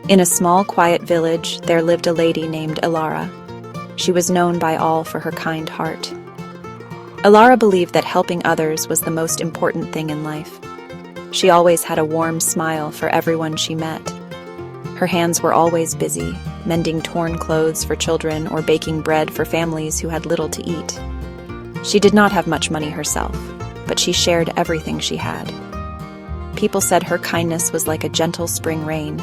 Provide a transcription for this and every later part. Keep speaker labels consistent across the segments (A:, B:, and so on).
A: In a small, quiet village, there lived a lady named Elara. She was known by all for her kind heart. Elara believed that helping others was the most important thing in life. She always had a warm smile for everyone she met. Her hands were always busy, mending torn clothes for children or baking bread for families who had little to eat. She did not have much money herself, but she shared everything she had. People said her kindness was like a gentle spring rain.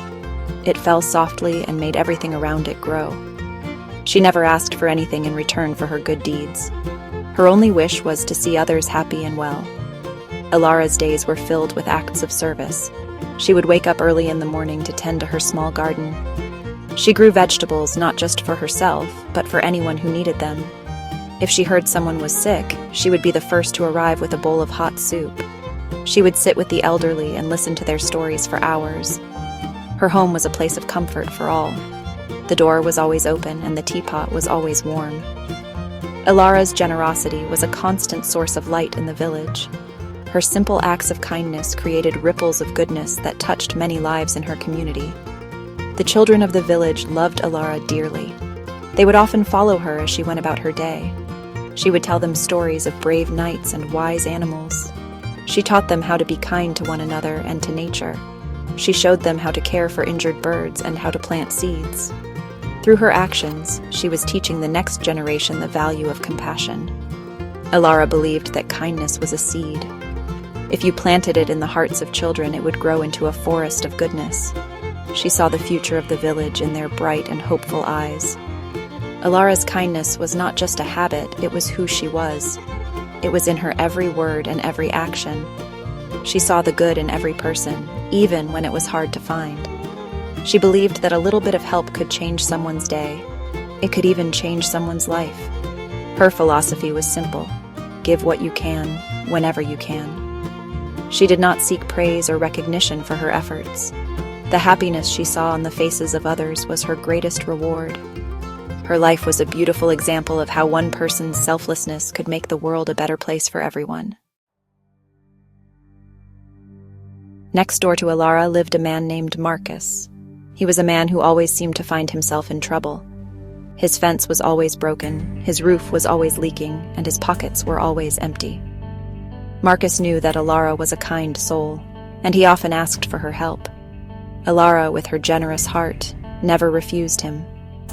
A: It fell softly and made everything around it grow. She never asked for anything in return for her good deeds. Her only wish was to see others happy and well. Elara's days were filled with acts of service. She would wake up early in the morning to tend to her small garden. She grew vegetables not just for herself, but for anyone who needed them. If she heard someone was sick, she would be the first to arrive with a bowl of hot soup. She would sit with the elderly and listen to their stories for hours. Her home was a place of comfort for all. The door was always open and the teapot was always warm. Elara's generosity was a constant source of light in the village. Her simple acts of kindness created ripples of goodness that touched many lives in her community. The children of the village loved Elara dearly. They would often follow her as she went about her day. She would tell them stories of brave knights and wise animals. She taught them how to be kind to one another and to nature. She showed them how to care for injured birds and how to plant seeds. Through her actions, she was teaching the next generation the value of compassion. Elara believed that kindness was a seed. If you planted it in the hearts of children, it would grow into a forest of goodness. She saw the future of the village in their bright and hopeful eyes. Elara's kindness was not just a habit, it was who she was. It was in her every word and every action. She saw the good in every person, even when it was hard to find. She believed that a little bit of help could change someone's day. It could even change someone's life. Her philosophy was simple: give what you can, whenever you can. She did not seek praise or recognition for her efforts. The happiness she saw on the faces of others was her greatest reward. Her life was a beautiful example of how one person's selflessness could make the world a better place for everyone. Next door to Elara lived a man named Marcus. He was a man who always seemed to find himself in trouble. His fence was always broken, his roof was always leaking, and his pockets were always empty. Marcus knew that Elara was a kind soul, and he often asked for her help. Elara, with her generous heart, never refused him.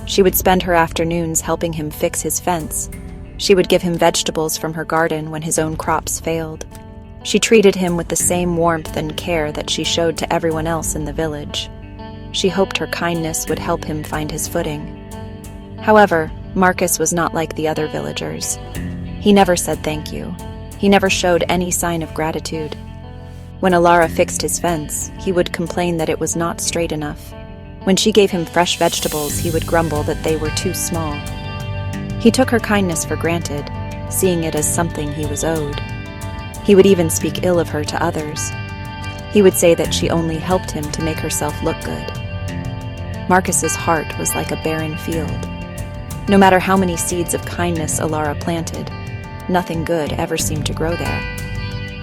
A: She would spend her afternoons helping him fix his fence. She would give him vegetables from her garden when his own crops failed. She treated him with the same warmth and care that she showed to everyone else in the village. She hoped her kindness would help him find his footing. However, Marcus was not like the other villagers. He never said thank you. He never showed any sign of gratitude. When Elara fixed his fence, he would complain that it was not straight enough. When she gave him fresh vegetables, he would grumble that they were too small. He took her kindness for granted, seeing it as something he was owed. He would even speak ill of her to others. He would say that she only helped him to make herself look good. Marcus's heart was like a barren field. No matter how many seeds of kindness Elara planted, nothing good ever seemed to grow there.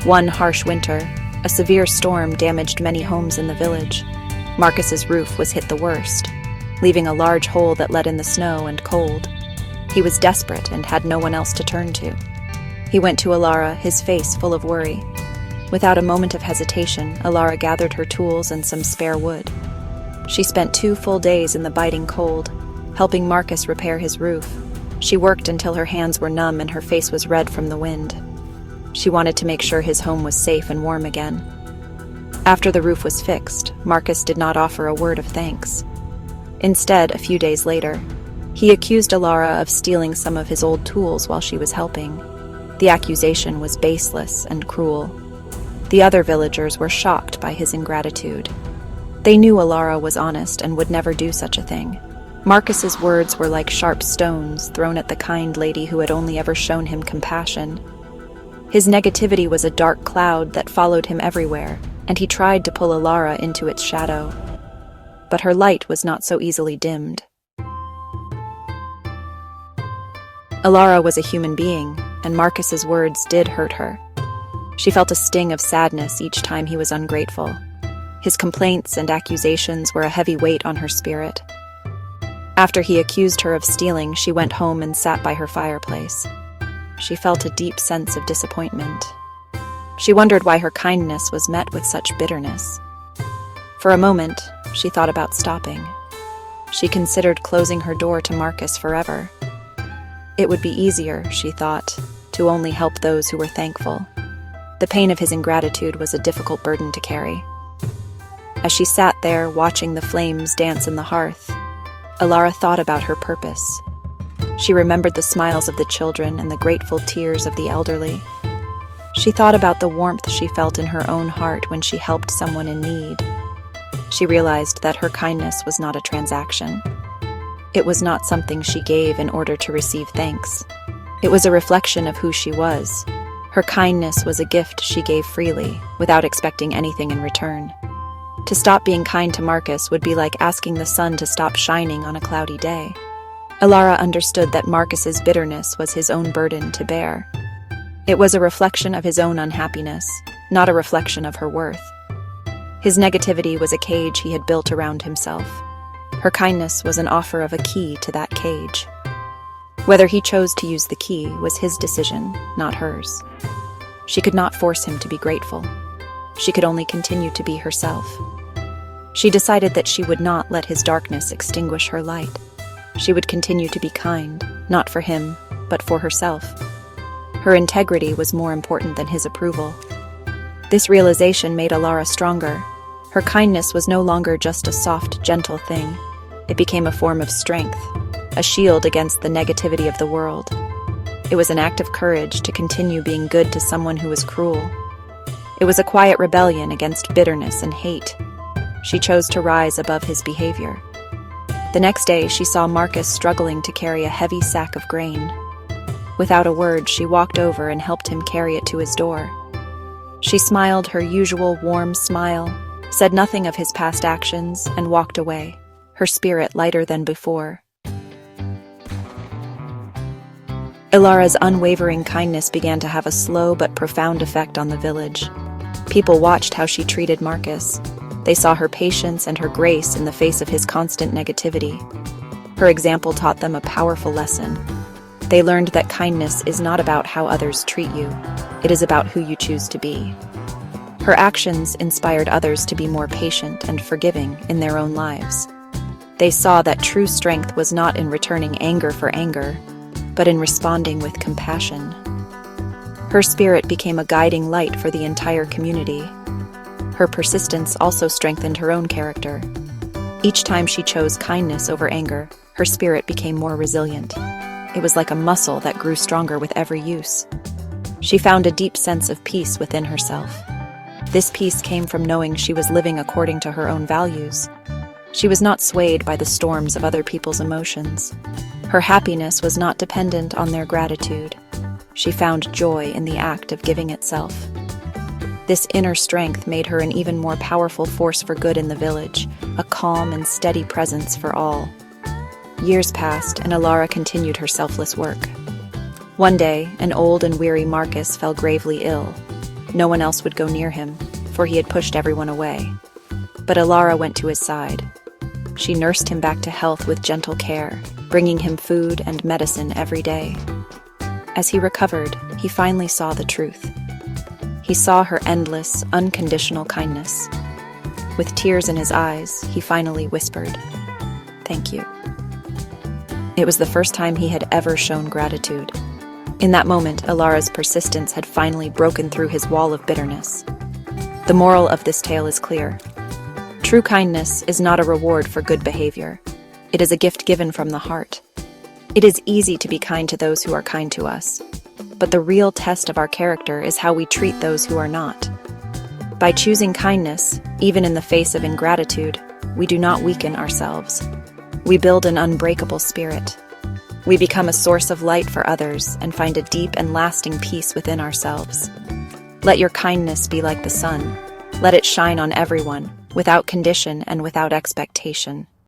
A: One harsh winter, a severe storm damaged many homes in the village. Marcus's roof was hit the worst, leaving a large hole that let in the snow and cold. He was desperate and had no one else to turn to. He went to Elara, his face full of worry. Without a moment of hesitation, Elara gathered her tools and some spare wood. She spent 2 full days in the biting cold, helping Marcus repair his roof. She worked until her hands were numb and her face was red from the wind. She wanted to make sure his home was safe and warm again. After the roof was fixed, Marcus did not offer a word of thanks. Instead, a few days later, he accused Elara of stealing some of his old tools while she was helping. The accusation was baseless and cruel. The other villagers were shocked by his ingratitude. They knew Elara was honest and would never do such a thing. Marcus's words were like sharp stones thrown at the kind lady who had only ever shown him compassion. His negativity was a dark cloud that followed him everywhere, and he tried to pull Elara into its shadow. But her light was not so easily dimmed. Elara was a human being, and Marcus's words did hurt her. She felt a sting of sadness each time he was ungrateful. His complaints and accusations were a heavy weight on her spirit. After he accused her of stealing, she went home and sat by her fireplace. She felt a deep sense of disappointment. She wondered why her kindness was met with such bitterness. For a moment, she thought about stopping. She considered closing her door to Marcus forever. It would be easier, she thought, to only help those who were thankful. The pain of his ingratitude was a difficult burden to carry. As she sat there watching the flames dance in the hearth, Elara thought about her purpose. She remembered the smiles of the children and the grateful tears of the elderly. She thought about the warmth she felt in her own heart when she helped someone in need. She realized that her kindness was not a transaction. It was not something she gave in order to receive thanks. It was a reflection of who she was. Her kindness was a gift she gave freely, without expecting anything in return. To stop being kind to Marcus would be like asking the sun to stop shining on a cloudy day. Elara understood that Marcus's bitterness was his own burden to bear. It was a reflection of his own unhappiness, not a reflection of her worth. His negativity was a cage he had built around himself. Her kindness was an offer of a key to that cage. Whether he chose to use the key was his decision, not hers. She could not force him to be grateful. She could only continue to be herself. She decided that she would not let his darkness extinguish her light. She would continue to be kind, not for him, but for herself. Her integrity was more important than his approval. This realization made Elara stronger. Her kindness was no longer just a soft, gentle thing. It became a form of strength, a shield against the negativity of the world. It was an act of courage to continue being good to someone who was cruel. It was a quiet rebellion against bitterness and hate. She chose to rise above his behavior. The next day, she saw Marcus struggling to carry a heavy sack of grain. Without a word, she walked over and helped him carry it to his door. She smiled her usual warm smile, said nothing of his past actions, and walked away, her spirit lighter than before. Elara's unwavering kindness began to have a slow but profound effect on the village. People watched how she treated Marcus. They saw her patience and her grace in the face of his constant negativity. Her example taught them a powerful lesson. They learned that kindness is not about how others treat you. It is about who you choose to be. Her actions inspired others to be more patient and forgiving in their own lives. They saw that true strength was not in returning anger for anger, but in responding with compassion. Her spirit became a guiding light for the entire community. Her persistence also strengthened her own character. Each time she chose kindness over anger, her spirit became more resilient. It was like a muscle that grew stronger with every use. She found a deep sense of peace within herself. This peace came from knowing she was living according to her own values. She was not swayed by the storms of other people's emotions. Her happiness was not dependent on their gratitude. She found joy in the act of giving itself. This inner strength made her an even more powerful force for good in the village, a calm and steady presence for all. Years passed, and Elara continued her selfless work. One day, an old and weary Marcus fell gravely ill. No one else would go near him, for he had pushed everyone away. But Elara went to his side. She nursed him back to health with gentle care, bringing him food and medicine every day. As he recovered, he finally saw the truth. He saw her endless, unconditional kindness. With tears in his eyes, he finally whispered, "Thank you." It was the first time he had ever shown gratitude. In that moment, Elara's persistence had finally broken through his wall of bitterness. The moral of this tale is clear. True kindness is not a reward for good behavior. It is a gift given from the heart. It is easy to be kind to those who are kind to us, but the real test of our character is how we treat those who are not. By choosing kindness, even in the face of ingratitude, we do not weaken ourselves. We build an unbreakable spirit. We become a source of light for others and find a deep and lasting peace within ourselves. Let your kindness be like the sun. Let it shine on everyone, without condition and without expectation.